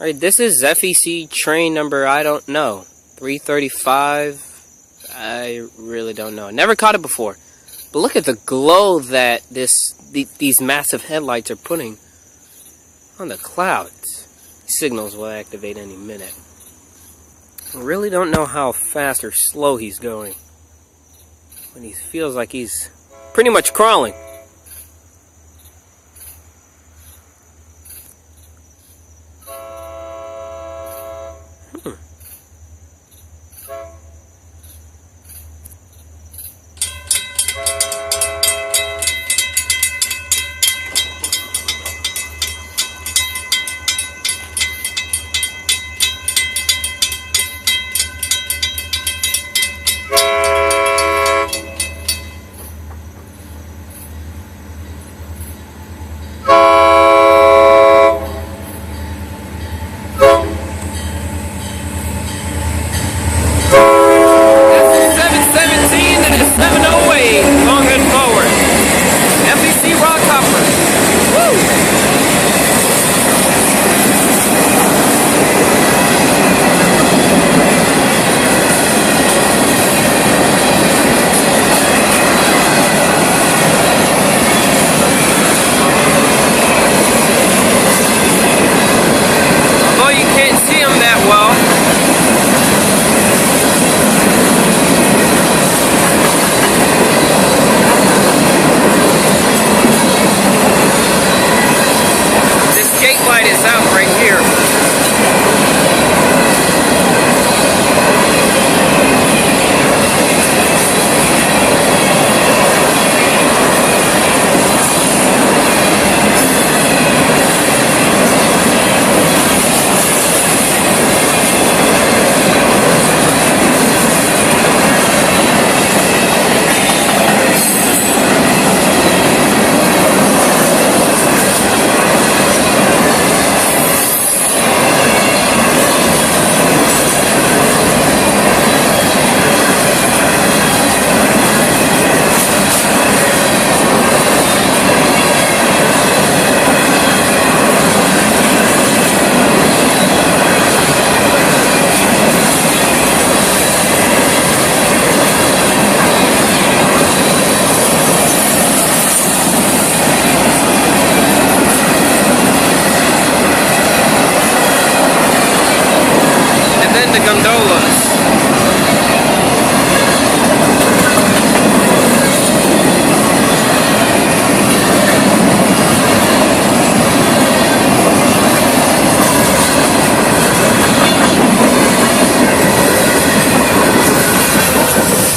Alright, this is FEC Train number, I don't know, 335. I really don't know. Never caught it before. But look at the glow that these massive headlights are putting on the clouds. Signals will activate any minute. I really don't know how fast or slow he's going. But he feels like he's pretty much crawling. Light is out right here. The gondolas.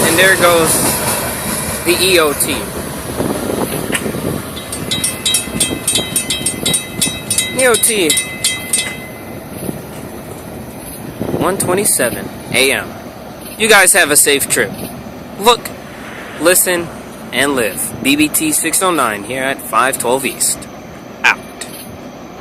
And there goes the EOT. EOT 1:27 a.m. You guys have a safe trip. Look, listen, and live. BBT 609 here at 512 East.